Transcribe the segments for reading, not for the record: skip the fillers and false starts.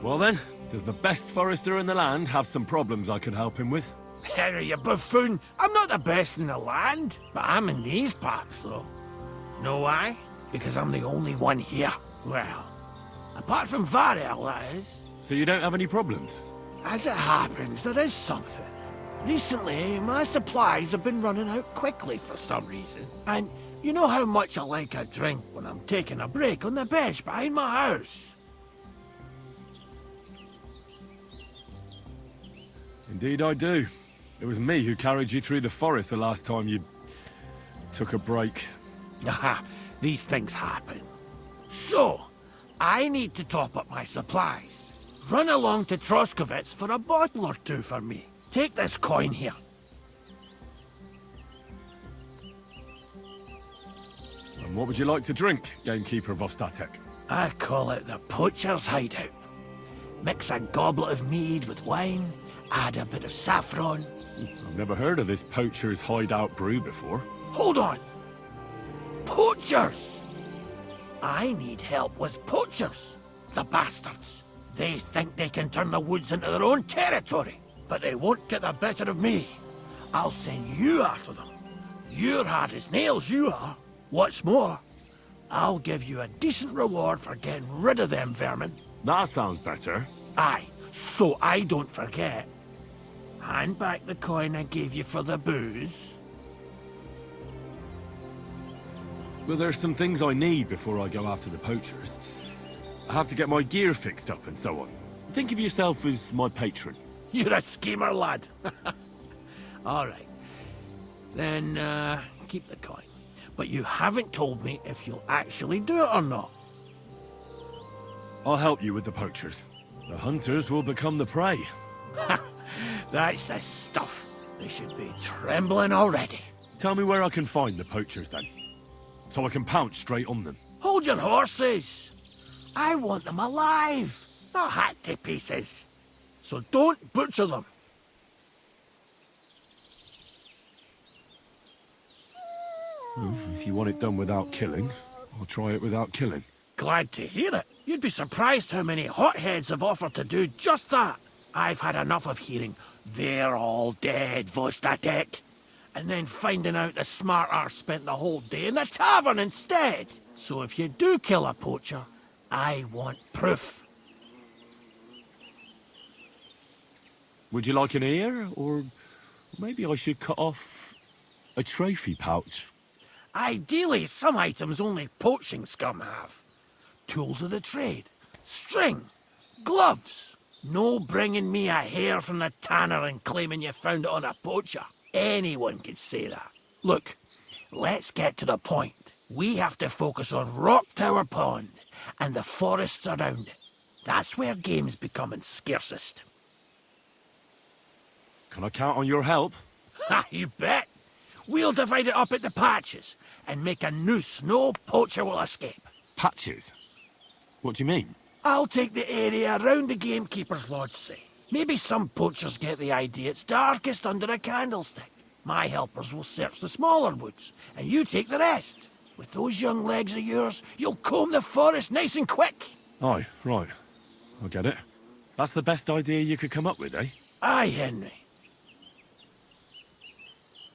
Well then, does the best forester in the land have some problems I could help him with? Henry, you buffoon. I'm not the best in the land, but I'm in these parts, though. Know why? Because I'm the only one here. Well, apart from Varel, that is. So you don't have any problems? As it happens, there is something. Recently, my supplies have been running out quickly for some reason. And you know how much I like a drink when I'm taking a break on the bench behind my house. Indeed I do. It was me who carried you through the forest the last time you took a break. Aha, these things happen. So, I need to top up my supplies. Run along to Troskovitz for a bottle or two for me. Take this coin here. And what would you like to drink, gamekeeper of Ostatek? I call it the poacher's hideout. Mix a goblet of mead with wine, add a bit of saffron. I've never heard of this poacher's hideout brew before. Hold on! Poachers! I need help with poachers. The bastards. They think they can turn the woods into their own territory, but they won't get the better of me. I'll send you after them. You're hard as nails, you are. What's more, I'll give you a decent reward for getting rid of them vermin. That sounds better. Aye, so I don't forget. Hand back the coin I gave you for the booze. Well, there's some things I need before I go after the poachers. I have to get my gear fixed up and so on. Think of yourself as my patron. You're a schemer, lad. All right. Then, keep the coin. But you haven't told me if you'll actually do it or not. I'll help you with the poachers. The hunters will become the prey. That's the stuff. They should be trembling already. Tell me where I can find the poachers then, so I can pounce straight on them. Hold your horses. I want them alive, not hacked to pieces. So don't butcher them. If you want it done without killing, I'll try it without killing. Glad to hear it. You'd be surprised how many hotheads have offered to do just that. I've had enough of hearing, "They're all dead, Vostatek," and then finding out the smart arse spent the whole day in the tavern instead. So if you do kill a poacher, I want proof. Would you like an ear, or maybe I should cut off a trophy pouch? Ideally, some items only poaching scum have. Tools of the trade, string, gloves. No bringing me a hair from the tanner and claiming you found it on a poacher. Anyone could say that. Look, let's get to the point. We have to focus on Rock Tower Pond and the forests around it. That's where game's becoming scarcest. Can I count on your help? Ha, you bet. We'll divide it up into patches and make a noose no poacher will escape. Patches? What do you mean? I'll take the area around the gamekeeper's lodge, say. Maybe some poachers get the idea it's darkest under a candlestick. My helpers will search the smaller woods, and you take the rest. With those young legs of yours, you'll comb the forest nice and quick. Aye, right. I get it. That's the best idea you could come up with, eh? Aye, Henry.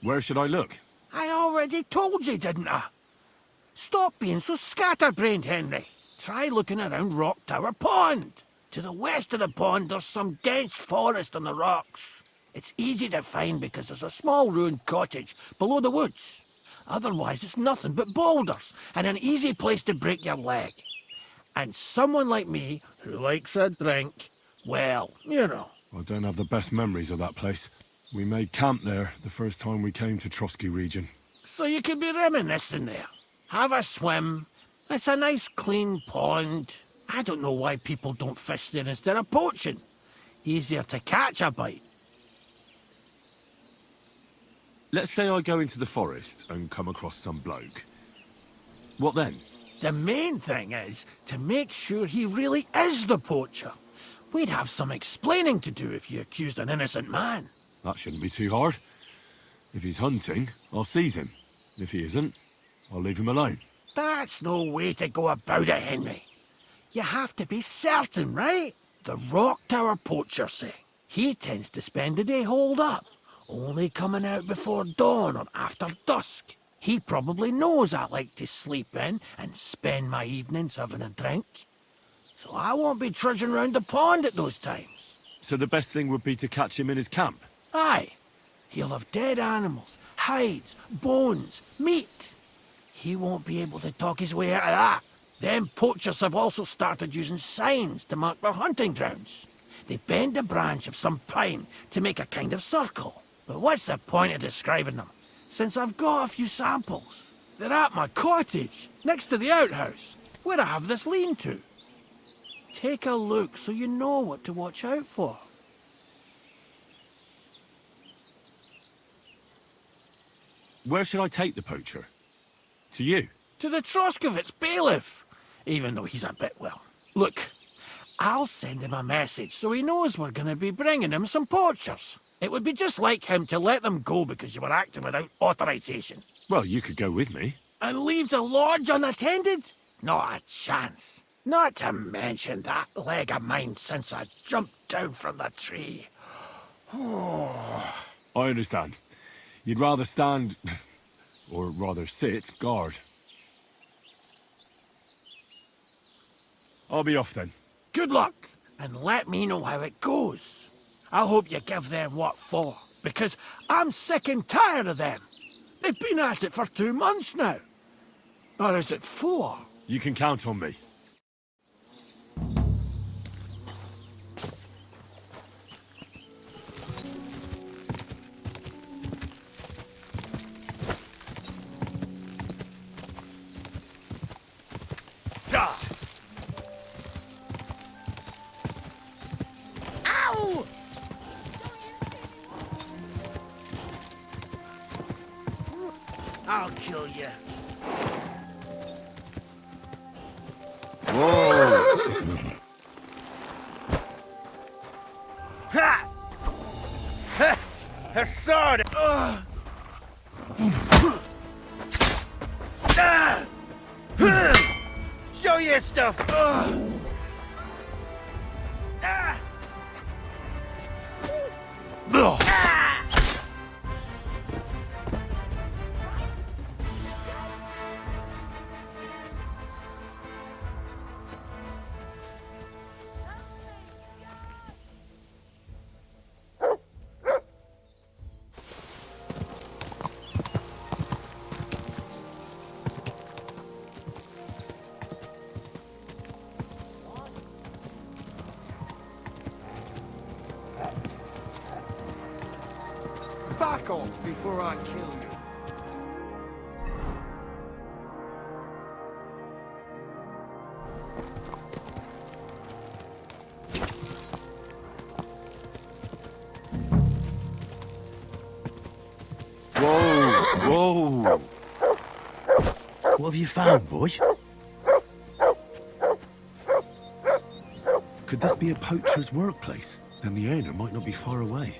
Where should I look? I already told you, didn't I? Stop being so scatterbrained, Henry. Try looking around Rock Tower Pond. To the west of the pond, there's some dense forest on the rocks. It's easy to find because there's a small ruined cottage below the woods. Otherwise, it's nothing but boulders and an easy place to break your leg. And someone like me, who likes a drink, well, you know. I don't have the best memories of that place. We made camp there the first time we came to Trotsky region. So you could be reminiscing there. Have a swim. It's a nice clean pond. I don't know why people don't fish there instead of poaching. Easier to catch a bite. Let's say I go into the forest and come across some bloke. What then? The main thing is to make sure he really is the poacher. We'd have some explaining to do if you accused an innocent man. That shouldn't be too hard. If he's hunting, I'll seize him. If he isn't, I'll leave him alone. That's no way to go about it, Henry. You have to be certain, right? The Rock Tower poacher, say. He tends to spend the day holed up, only coming out before dawn or after dusk. He probably knows I like to sleep in and spend my evenings having a drink. So I won't be trudging round the pond at those times. So the best thing would be to catch him in his camp? Aye. He'll have dead animals, hides, bones, meat. He won't be able to talk his way out of that. Them poachers have also started using signs to mark their hunting grounds. They bend a branch of some pine to make a kind of circle. But what's the point of describing them, since I've got a few samples? They're at my cottage, next to the outhouse, where I have this lean-to. Take a look so you know what to watch out for. Where should I take the poacher? To you? To the Troskovitz bailiff, even though he's a bit, well. Look, I'll send him a message so he knows we're going to be bringing him some poachers. It would be just like him to let them go because you were acting without authorization. Well, you could go with me. And leave the lodge unattended? Not a chance. Not to mention that leg of mine since I jumped down from the tree. I understand. You'd rather stand, or rather sit, guard. I'll be off then. Good luck, and let me know how it goes. I hope you give them what for, because I'm sick and tired of them. They've been at it for 2 months now. Or is it 4? You can count on me. Ow! I'll kill you. Whoa! Ha! Ha! A sword! Show your stuff! Back off before I kill you. Whoa! What have you found, boy? Could this be a poacher's workplace? Then the owner might not be far away.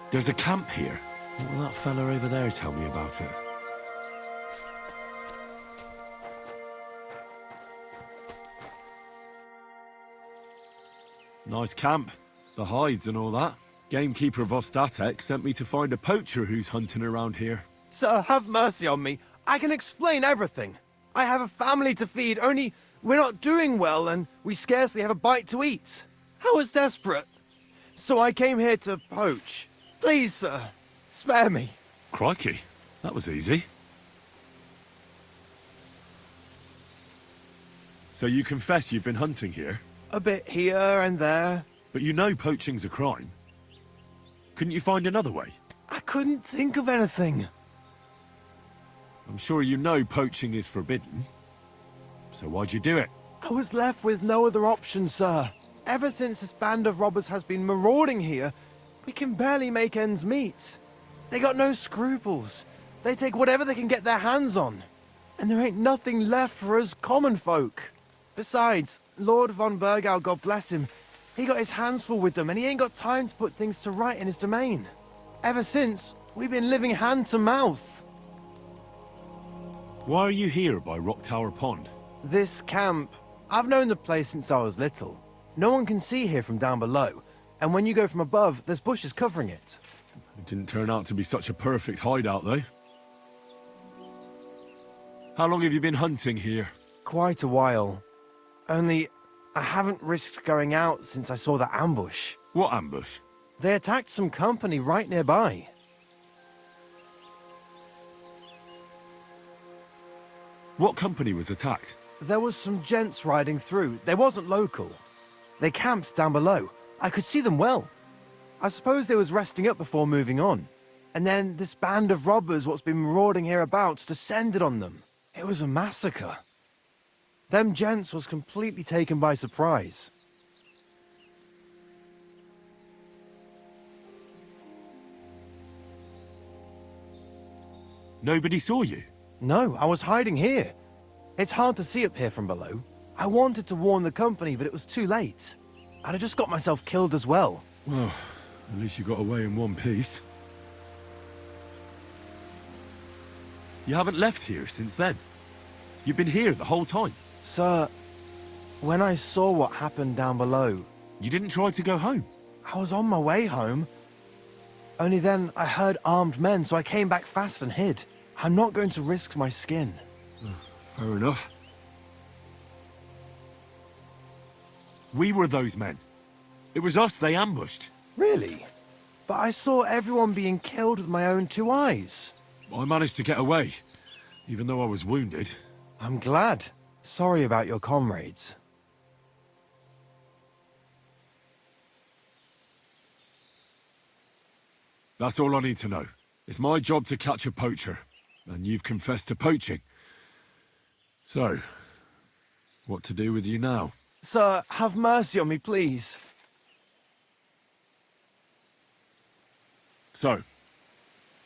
There's a camp here. What will that fella over there tell me about it? Nice camp. The hides and all that. Gamekeeper Vostatek sent me to find a poacher who's hunting around here. Sir, have mercy on me. I can explain everything. I have a family to feed, only we're not doing well and we scarcely have a bite to eat. I was desperate. So I came here to poach. Please, sir, spare me. Crikey, that was easy. So you confess you've been hunting here, A bit here and there. but you know poaching's a crime. Couldn't you find another way? I couldn't think of anything. I'm sure you know poaching is forbidden. So why'd you do it? I was left with no other option, sir. Ever since this band of robbers has been marauding here, we can barely make ends meet. They got no scruples. They take whatever they can get their hands on. And there ain't nothing left for us common folk. Besides, Lord von Burgau, God bless him, he got his hands full with them and he ain't got time to put things to right in his domain. Ever since, we've been living hand to mouth. Why are you here by Rock Tower Pond? This camp, I've known the place since I was little. No one can see here from down below, and when you go from above, there's bushes covering it. It didn't turn out to be such a perfect hideout, though. How long have you been hunting here? Quite a while. Only, I haven't risked going out since I saw that ambush. What ambush? They attacked some company right nearby. What company was attacked? There was some gents riding through. They wasn't local. They camped down below. I could see them well. I suppose they was resting up before moving on. And then this band of robbers what's been marauding hereabouts descended on them. It was a massacre. Them gents was completely taken by surprise. Nobody saw you? No, I was hiding here. It's hard to see up here from below. I wanted to warn the company, but it was too late. I'd have just got myself killed as well. Well, at least you got away in one piece. You haven't left here since then. You've been here the whole time. Sir, when I saw what happened down below, You didn't try to go home. I was on my way home. Only then I heard armed men, so I came back fast and hid. I'm not going to risk my skin. Fair enough. We were those men. It was us they ambushed. Really? But I saw everyone being killed with my own two eyes. I managed to get away, even though I was wounded. I'm glad. Sorry about your comrades. That's all I need to know. It's my job to catch a poacher, and you've confessed to poaching. So, what to do with you now? Sir, have mercy on me, please. So,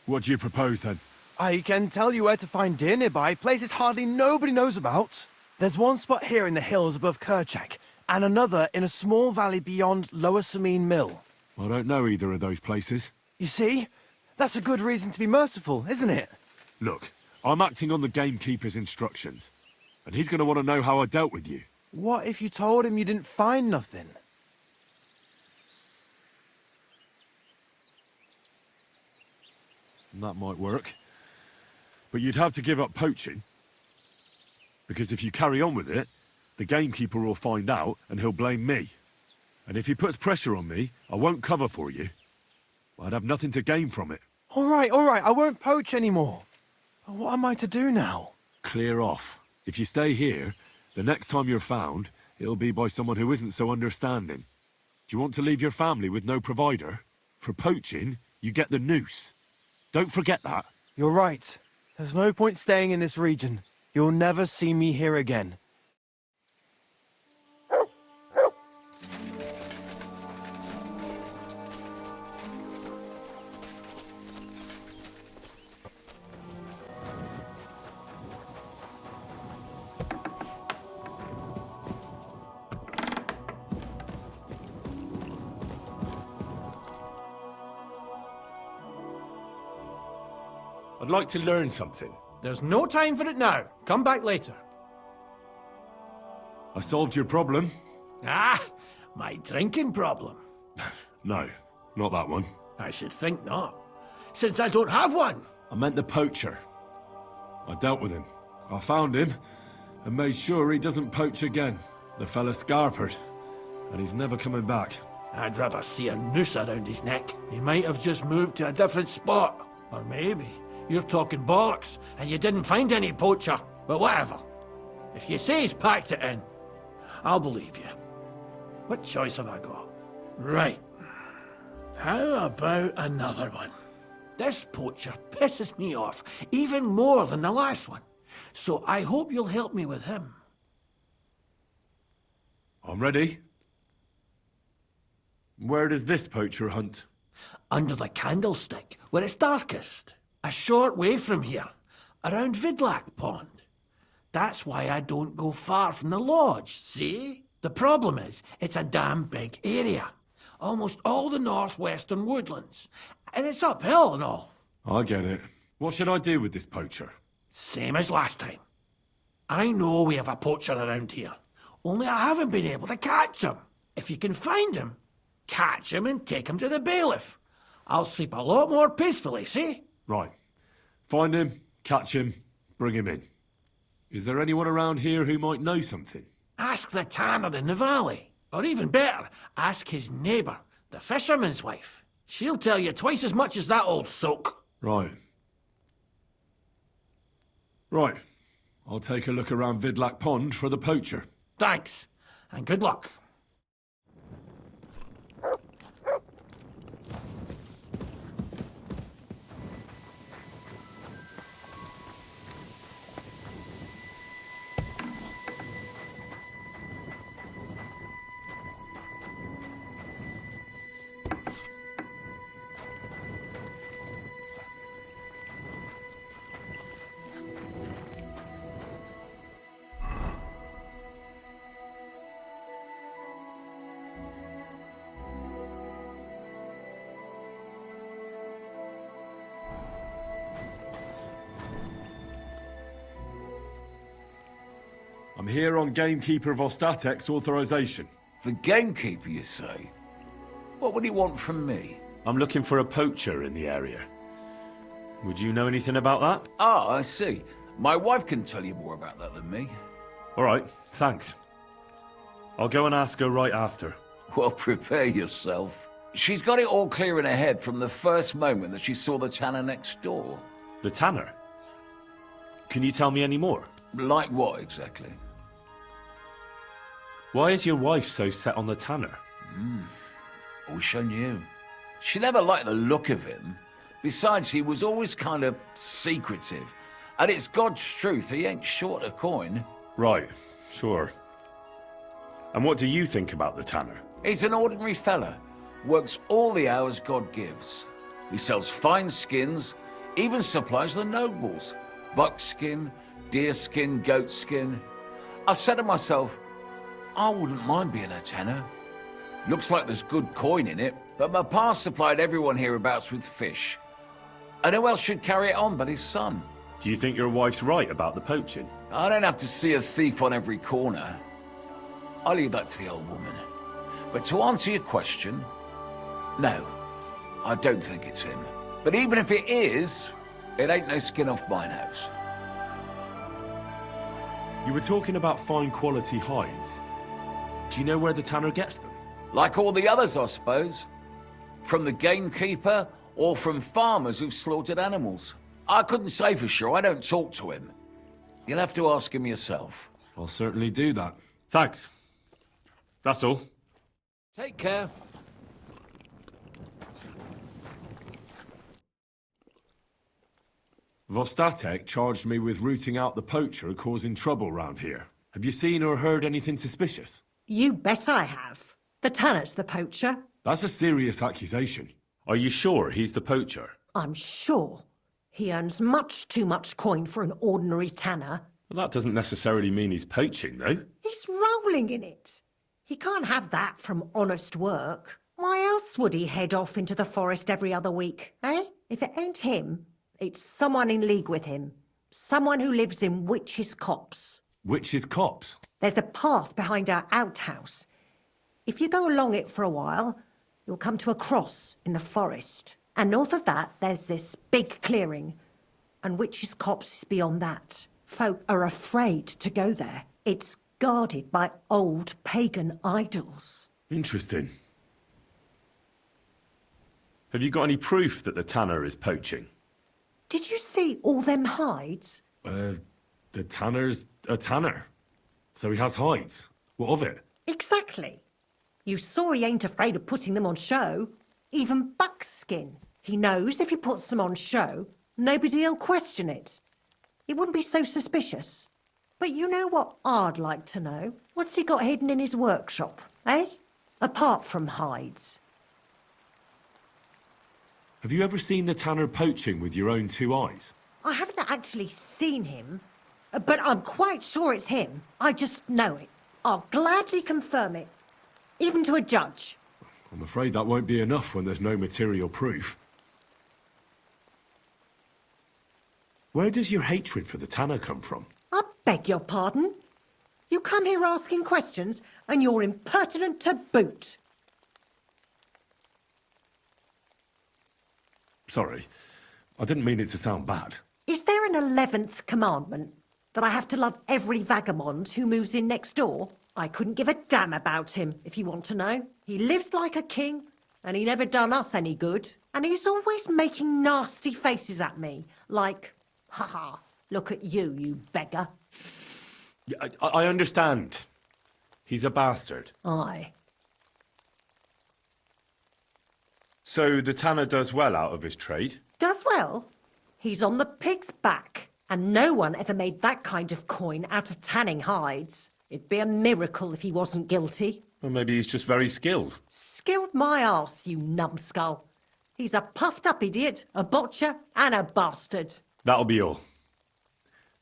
what do you propose then? I can tell you where to find deer nearby, places hardly nobody knows about. There's one spot here in the hills above Kerchak, and another in a small valley beyond Lower Samine Mill. I don't know either of those places. You see? That's a good reason to be merciful, isn't it? Look, I'm acting on the gamekeeper's instructions, and he's going to want to know how I dealt with you. What if you told him you didn't find nothing? That might work. But you'd have to give up poaching. Because if you carry on with it, the gamekeeper will find out and he'll blame me. And if he puts pressure on me, I won't cover for you. I'd have nothing to gain from it. All right, I won't poach anymore. But what am I to do now? Clear off. If you stay here, the next time you're found, it'll be by someone who isn't so understanding. Do you want to leave your family with no provider? For poaching, you get the noose. Don't forget that. You're right. There's no point staying in this region. You'll never see me here again. I'd like to learn something. There's no time for it now. Come back later. I solved your problem. Ah, my drinking problem. No, not that one. I should think not, since I don't have one. I meant the poacher. I dealt with him. I found him and made sure he doesn't poach again. The fella scarpered, and he's never coming back. I'd rather see a noose around his neck. He might have just moved to a different spot. Or maybe you're talking bollocks and you didn't find any poacher. But whatever. If you say he's packed it in, I'll believe you. What choice have I got? Right. How about another one? This poacher pisses me off even more than the last one. So I hope you'll help me with him. I'm ready. Where does this poacher hunt? Under the candlestick, where it's darkest. A short way from here, around Vidlac Pond. That's why I don't go far from the lodge, see? The problem is, it's a damn big area. Almost all the northwestern woodlands. And it's uphill and all. I get it. What should I do with this poacher? Same as last time. I know we have a poacher around here. Only I haven't been able to catch him. If you can find him, catch him and take him to the bailiff. I'll sleep a lot more peacefully, see? Right. Find him, catch him, bring him in. Is there anyone around here who might know something? Ask the tanner in the valley. Or even better, ask his neighbour, the fisherman's wife. She'll tell you twice as much as that old soak. Right. Right. I'll take a look around Vidlac Pond for the poacher. Thanks, and good luck. I'm here on Gamekeeper Vostatek's authorization. The gamekeeper, you say? What would he want from me? I'm looking for a poacher in the area. Would you know anything about that? Ah, I see. My wife can tell you more about that than me. All right, thanks. I'll go and ask her right after. Well, prepare yourself. She's got it all clear in her head from the first moment that she saw the tanner next door. The tanner? Can you tell me any more? Like what, exactly? Why is your wife so set on the tanner? Wish I knew. She never liked the look of him. Besides, he was always kind of secretive. And it's God's truth, he ain't short a coin. Right, sure. And what do you think about the tanner? He's an ordinary fella. Works all the hours God gives. He sells fine skins, even supplies the nobles. Buckskin, deerskin, goatskin. I said to myself, I wouldn't mind being a tanner. Looks like there's good coin in it, but my pa supplied everyone hereabouts with fish. And who else should carry it on but his son? Do you think your wife's right about the poaching? I don't have to see a thief on every corner. I'll leave that to the old woman. But to answer your question, no, I don't think it's him. But even if it is, it ain't no skin off my nose. You were talking about fine quality hides. Do you know where the tanner gets them? Like all the others, I suppose. From the gamekeeper or from farmers who've slaughtered animals. I couldn't say for sure, I don't talk to him. You'll have to ask him yourself. I'll certainly do that. Thanks. That's all. Take care. Vostatek charged me with rooting out the poacher causing trouble round here. Have you seen or heard anything suspicious? You bet I have. The tanner's the poacher. That's a serious accusation. Are you sure he's the poacher? I'm sure. He earns much too much coin for an ordinary tanner. Well, that doesn't necessarily mean he's poaching, though. He's rolling in it. He can't have that from honest work. Why else would he head off into the forest every other week, eh? If it ain't him, it's someone in league with him. Someone who lives in Witch's Copse. Witch's Copse? There's a path behind our outhouse. If you go along it for a while, you'll come to a cross in the forest. And north of that, there's this big clearing. And Witch's Copse is beyond that. Folk are afraid to go there. It's guarded by old pagan idols. Interesting. Have you got any proof that the tanner is poaching? Did you see all them hides? The tanner's a tanner. So he has hides. What of it? Exactly. You saw he ain't afraid of putting them on show. Even buckskin. He knows if he puts them on show, nobody'll question it. He wouldn't be so suspicious. But you know what I'd like to know? What's he got hidden in his workshop, eh? Apart from hides. Have you ever seen the tanner poaching with your own 2 eyes? I haven't actually seen him, but I'm quite sure it's him. I just know it. I'll gladly confirm it, even to a judge. I'm afraid that won't be enough when there's no material proof. Where does your hatred for the tanner come from? I beg your pardon? You come here asking questions, and you're impertinent to boot. Sorry, I didn't mean it to sound bad. Is there an 11th commandment? That I have to love every vagabond who moves in next door? I couldn't give a damn about him, if you want to know. He lives like a king, and he never done us any good. And he's always making nasty faces at me, like, ha, look at you, you beggar. Yeah, I understand. He's a bastard. Aye. So the tanner does well out of his trade? Does well. He's on the pig's back, and no one ever made that kind of coin out of tanning hides. It'd be a miracle if he wasn't guilty. Or maybe he's just very skilled. Skilled my arse, you numbskull. He's a puffed-up idiot, a botcher, and a bastard. That'll be all.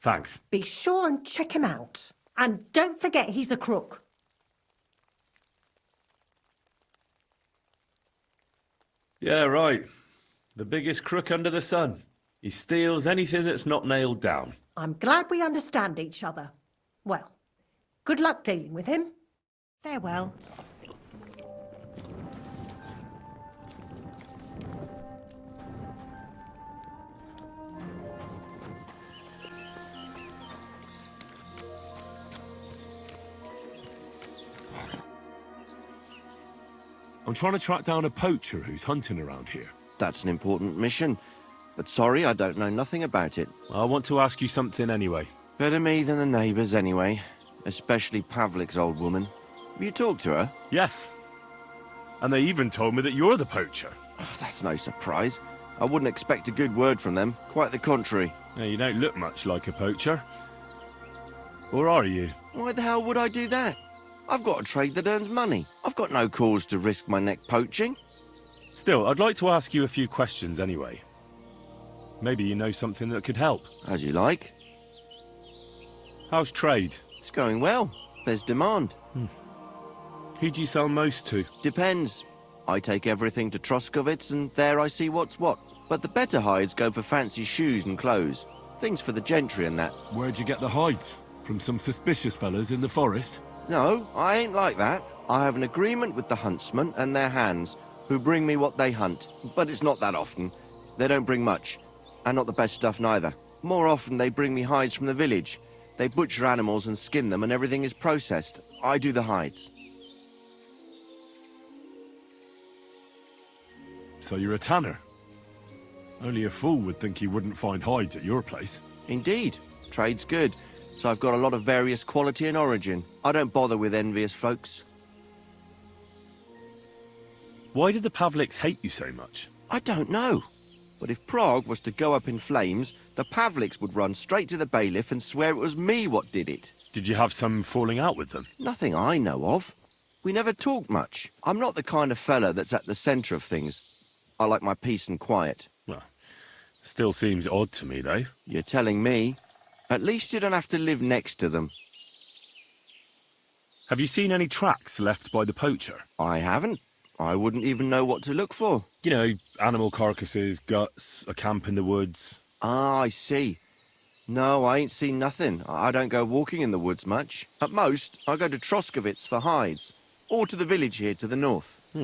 Thanks. Be sure and check him out. And don't forget he's a crook. Yeah, right. The biggest crook under the sun. He steals anything that's not nailed down. I'm glad we understand each other. Well, good luck dealing with him. Farewell. I'm trying to track down a poacher who's hunting around here. That's an important mission. But sorry, I don't know nothing about it. I want to ask you something anyway. Better me than the neighbours anyway. Especially Pavlik's old woman. Have you talked to her? Yes. And they even told me that you're the poacher. Oh, that's no surprise. I wouldn't expect a good word from them. Quite the contrary. Yeah, you don't look much like a poacher. Or are you? Why the hell would I do that? I've got a trade that earns money. I've got no cause to risk my neck poaching. Still, I'd like to ask you a few questions anyway. Maybe you know something that could help. As you like. How's trade? It's going well. There's demand. Who do you sell most to? Depends. I take everything to Troskovitz and there I see what's what. But the better hides go for fancy shoes and clothes. Things for the gentry and that. Where'd you get the hides? From some suspicious fellas in the forest? No, I ain't like that. I have an agreement with the huntsmen and their hands, who bring me what they hunt. But it's not that often. They don't bring much. And not the best stuff neither. More often they bring me hides from the village. They butcher animals and skin them and everything is processed. I do the hides. So you're a tanner? Only a fool would think you wouldn't find hides at your place. Indeed. Trade's good. So I've got a lot of various quality and origin. I don't bother with envious folks. Why did the Pavliks hate you so much? I don't know. But if Prague was to go up in flames, the Pavliks would run straight to the bailiff and swear it was me what did it. Did you have some falling out with them? Nothing I know of. We never talked much. I'm not the kind of fella that's at the centre of things. I like my peace and quiet. Well, still seems odd to me, though. You're telling me? At least you don't have to live next to them. Have you seen any tracks left by the poacher? I haven't. I wouldn't even know what to look for. You know, animal carcasses, guts, a camp in the woods. Ah, I see. No, I ain't seen nothing. I don't go walking in the woods much. At most, I go to Troskovitz for hides. Or to the village here to the north.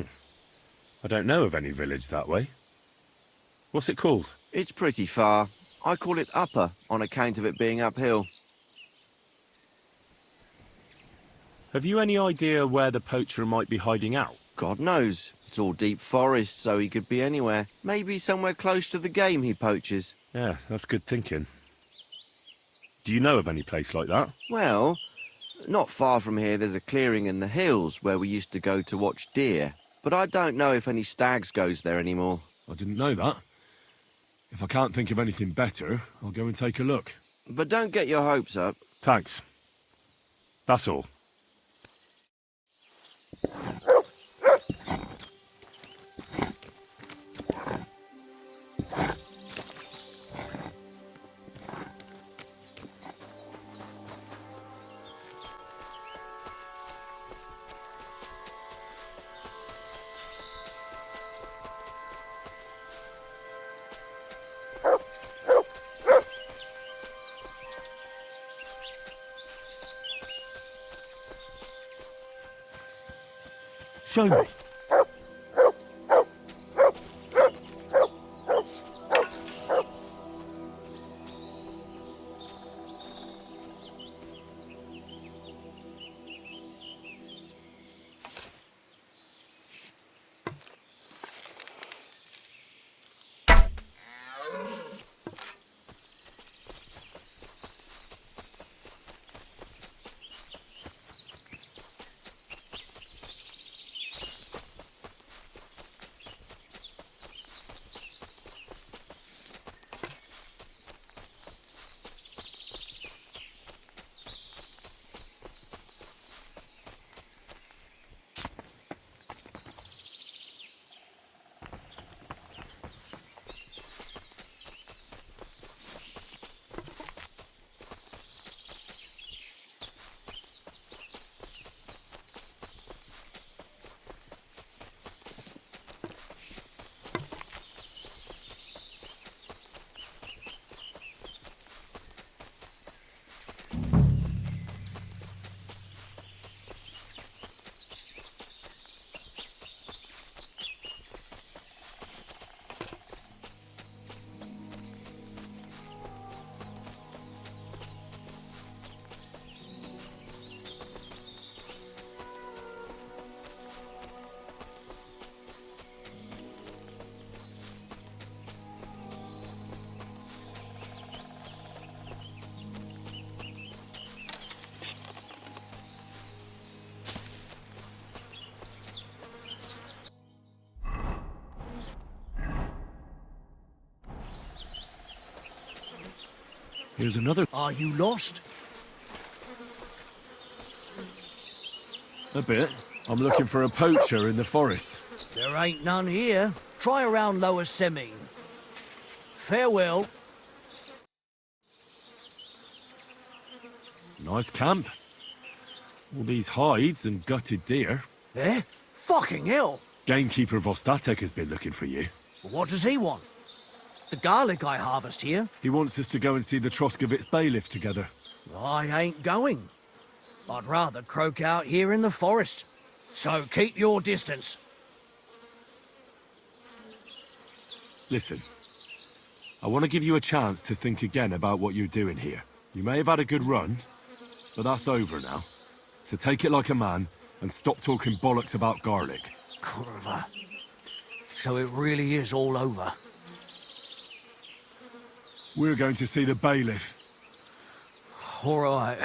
I don't know of any village that way. What's it called? It's pretty far. I call it Upper on account of it being uphill. Have you any idea where the poacher might be hiding out? God knows. It's all deep forest, so he could be anywhere. Maybe somewhere close to the game he poaches. Yeah, that's good thinking. Do you know of any place like that? Well, not far from here there's a clearing in the hills where we used to go to watch deer. But I don't know if any stags goes there anymore. I didn't know that. If I can't think of anything better, I'll go and take a look. But don't get your hopes up. Thanks. That's all. Show me. Here's another. Are you lost? A bit. I'm looking for a poacher in the forest. There ain't none here. Try around Lower Semine. Farewell. Nice camp. All these hides and gutted deer. Eh? Fucking hell. Gamekeeper Vostatek has been looking for you. What does he want? The garlic I harvest here? He wants us to go and see the Troskovitz bailiff together. I ain't going. I'd rather croak out here in the forest. So keep your distance. Listen, I want to give you a chance to think again about what you're doing here. You may have had a good run, but that's over now. So take it like a man and stop talking bollocks about garlic. Kurva. So it really is all over. We're going to see the bailiff. All right.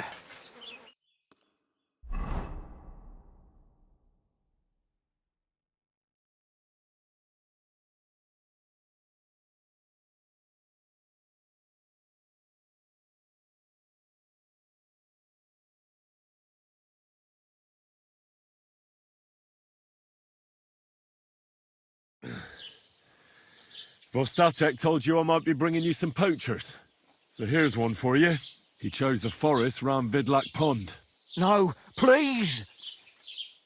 Vostatek told you I might be bringing you some poachers. So here's one for you. He chose the forest round Vidlak Pond. No, please!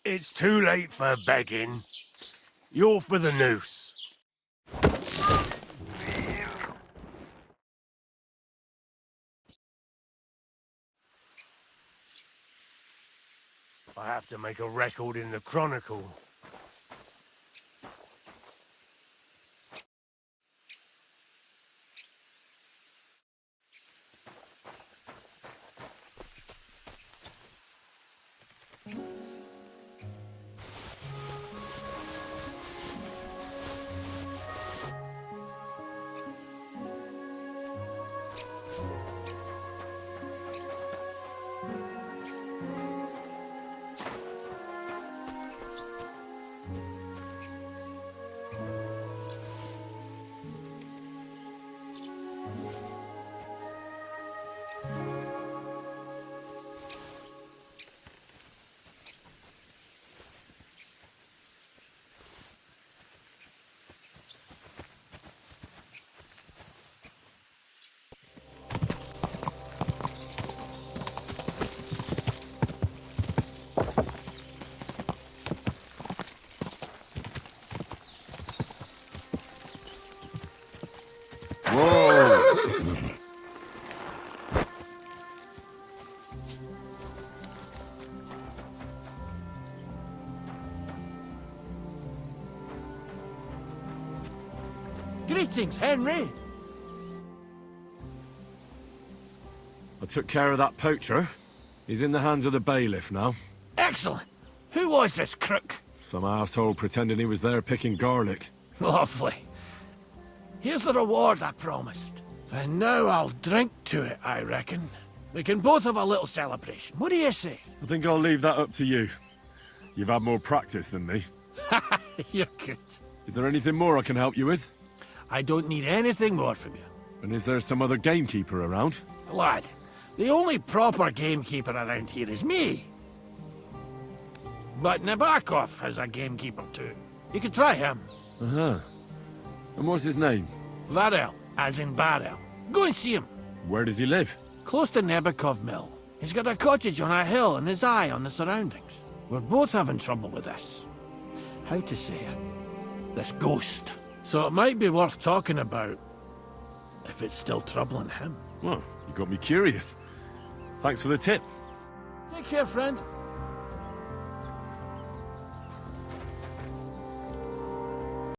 It's too late for begging. You're for the noose. I have to make a record in the Chronicle. Greetings, Henry. I took care of that poacher. He's in the hands of the bailiff now. Excellent. Who was this crook? Some arsehole pretending he was there picking garlic. Lovely. Here's the reward I promised. And now I'll drink to it, I reckon. We can both have a little celebration. What do you say? I think I'll leave that up to you. You've had more practice than me. You're good. Is there anything more I can help you with? I don't need anything more from you. And is there some other gamekeeper around? Lad, the only proper gamekeeper around here is me. But Nabokov has a gamekeeper too. You could try him. Uh-huh. And what's his name? Varel, as in barrel. Go and see him. Where does he live? Close to Nebokov Mill. He's got a cottage on a hill and his eye on the surroundings. We're both having trouble with this. How to say it? This ghost. So it might be worth talking about. If it's still troubling him. Well, you got me curious. Thanks for the tip. Take care, friend.